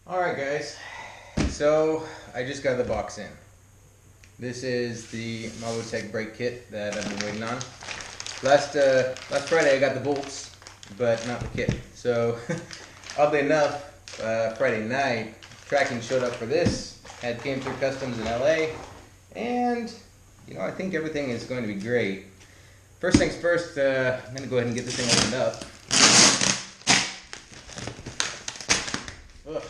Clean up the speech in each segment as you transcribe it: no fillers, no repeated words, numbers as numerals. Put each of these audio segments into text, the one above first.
Alright guys, so I just got the box in. This is the Mabotech Brake Kit that I've been waiting on. Last Friday I got the bolts, but not the kit. So, oddly enough, Friday night, tracking showed up for this, came through customs in LA, and I think everything is going to be great. First things first, I'm going to go ahead and get this thing opened up. Ugh,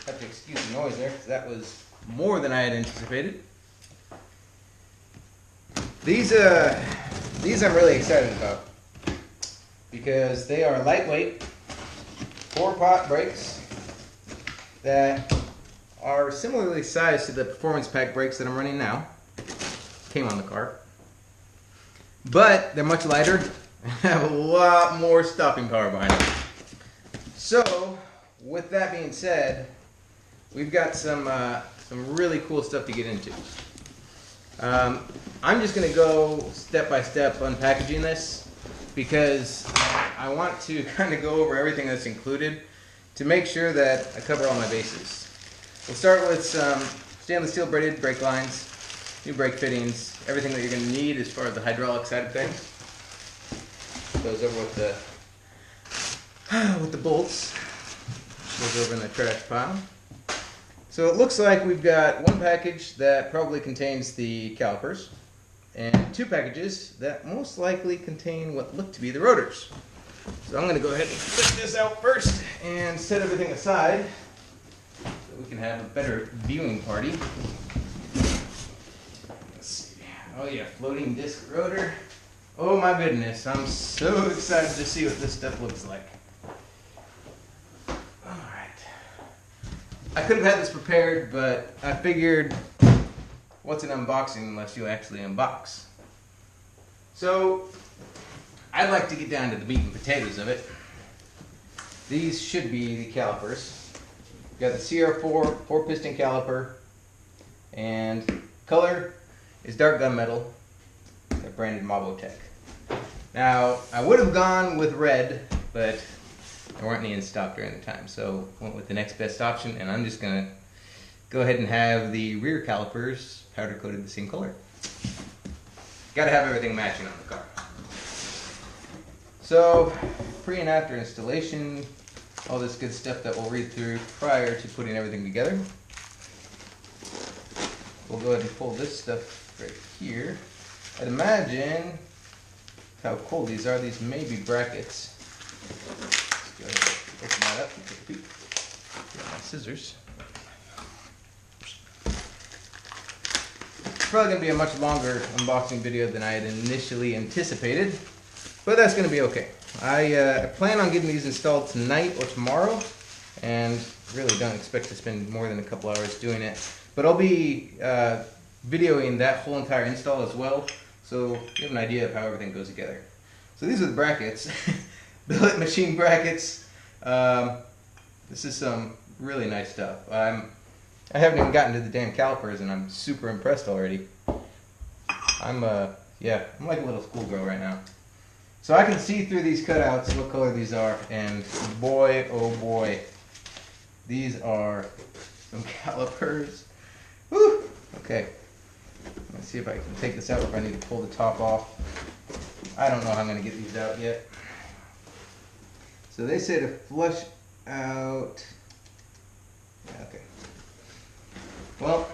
have to excuse the noise there, because that was more than I had anticipated. These I'm really excited about, because they are lightweight, 4-pot brakes that are similarly sized to the performance pack brakes that I'm running now. Came on the car. But they're much lighter and have a lot more stopping power behind them. So, with that being said, we've got some really cool stuff to get into. I'm just going to go step by step unpackaging this, because I want to kind of go over everything that's included to make sure that I cover all my bases. We'll start with some stainless steel braided brake lines, new brake fittings, everything that you're going to need as far as the hydraulic side of things. Goes over with the bolts. Goes over in the trash pile. So it looks like we've got one package that probably contains the calipers, and two packages that most likely contain what look to be the rotors. So I'm going to go ahead and flip this out first and set everything aside so we can have a better viewing party. Let's see. Oh yeah, floating disc rotor. Oh my goodness, I'm so excited to see what this stuff looks like. I could have had this prepared, but I figured, what's an unboxing unless you actually unbox? So, I'd like to get down to the meat and potatoes of it. These should be the calipers. We've got the CR4 4-piston caliper, and color is dark gunmetal. They're branded Mabotech. Now, I would have gone with red, but there weren't any in stock during the time, so went with the next best option, and I'm just going to go ahead and have the rear calipers powder coated the same color. Got to have everything matching on the car. So, pre and after installation, all this good stuff that we'll read through prior to putting everything together. We'll go ahead and pull this stuff right here. I'd imagine how cool these are. These may be brackets. Go ahead and open that up and take a peek. Get my scissors. It's probably going to be a much longer unboxing video than I had initially anticipated, but that's going to be okay. I plan on getting these installed tonight or tomorrow, and really don't expect to spend more than a couple hours doing it. But I'll be videoing that whole entire install as well, so you have an idea of how everything goes together. So these are the brackets. Billet machine brackets. This is some really nice stuff. I haven't even gotten to the damn calipers, and I'm super impressed already. I'm like a little schoolgirl right now. So I can see through these cutouts what color these are, and boy, oh boy, these are some calipers. Woo! Okay, let's see if I can take this out, or if I need to pull the top off. I don't know how I'm going to get these out yet. So they say to flush out. Yeah, okay. Well,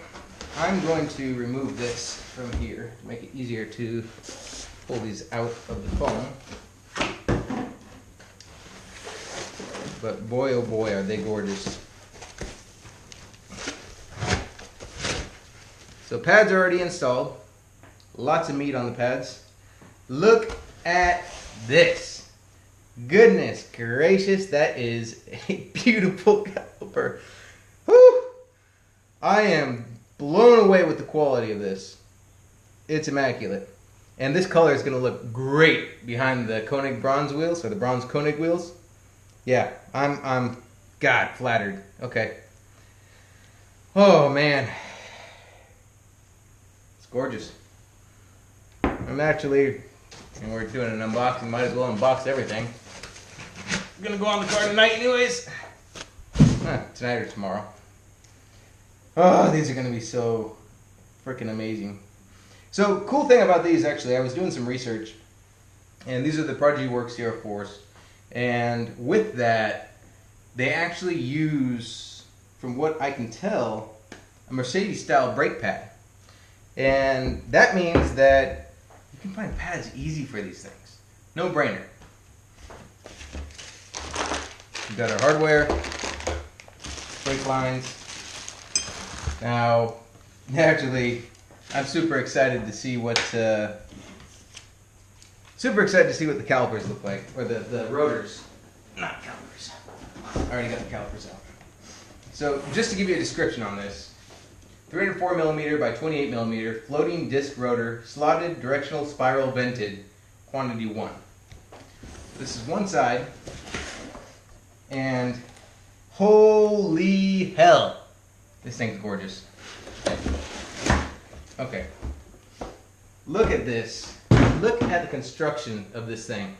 I'm going to remove this from here to make it easier to pull these out of the foam. But boy, oh boy, are they gorgeous. So pads are already installed. Lots of meat on the pads. Look at this. Goodness gracious, that is a beautiful caliper. Whew! I am blown away with the quality of this. It's immaculate. And this color is going to look great behind the Koenig bronze wheels, or the bronze Koenig wheels. Yeah, I'm God flattered. Okay. Oh man. It's gorgeous. I'm actually, and we're doing an unboxing, might as well unbox everything. I'm gonna go on the car tonight anyways. tonight or tomorrow. Oh, these are going to be so freaking amazing. So, cool thing about these, actually, I was doing some research, and these are the Prodigy Works CR4s, and with that, they actually use, from what I can tell, a Mercedes-style brake pad. And that means that you can find pads easy for these things. No brainer. We've got our hardware, brake lines. Now, actually, I'm super excited to see what the calipers look like, or the rotors, not calipers. I already got the calipers out. So, just to give you a description on this, 304 millimeter by 28 millimeter floating disc rotor, slotted, directional, spiral, vented, quantity 1. This is one side, and holy hell, this thing's gorgeous. Okay, look at this. Look at the construction of this thing.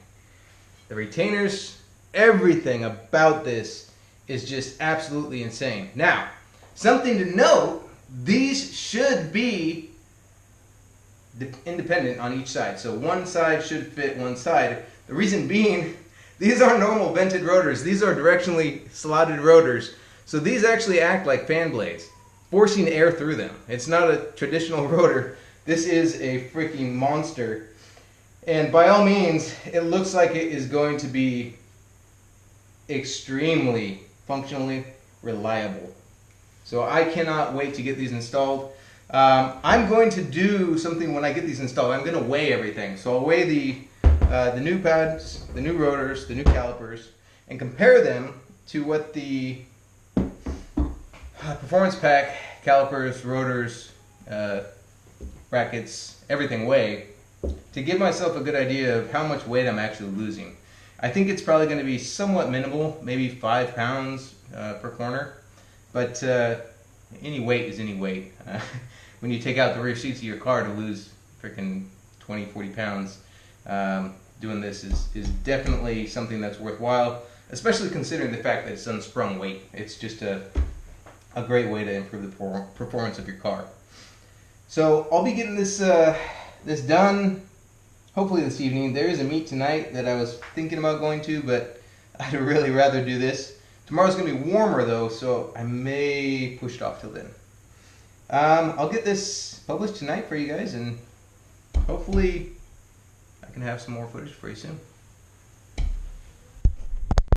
The retainers, everything about this is just absolutely insane. Now, something to note, these should be independent on each side. So one side should fit one side. The reason being, these aren't normal vented rotors. These are directionally slotted rotors. So these actually act like fan blades, forcing air through them. It's not a traditional rotor. This is a freaking monster. And by all means, it looks like it is going to be extremely functionally reliable. So I cannot wait to get these installed. I'm going to do something when I get these installed. I'm going to weigh everything. So I'll weigh the new pads, the new rotors, the new calipers, and compare them to what the performance pack calipers, rotors, brackets, everything weigh, to give myself a good idea of how much weight I'm actually losing. I think it's probably going to be somewhat minimal, maybe 5 pounds per corner, but any weight is any weight. When you take out the rear seats of your car to lose freaking 20, 40 pounds, doing this is definitely something that's worthwhile, especially considering the fact that it's unsprung weight. It's just a great way to improve the performance of your car. So I'll be getting this this done hopefully this evening. There is a meet tonight that I was thinking about going to, but I'd really rather do this. Tomorrow's going to be warmer though, so I may push it off till then. I'll get this published tonight for you guys, and hopefully I can have some more footage for you soon.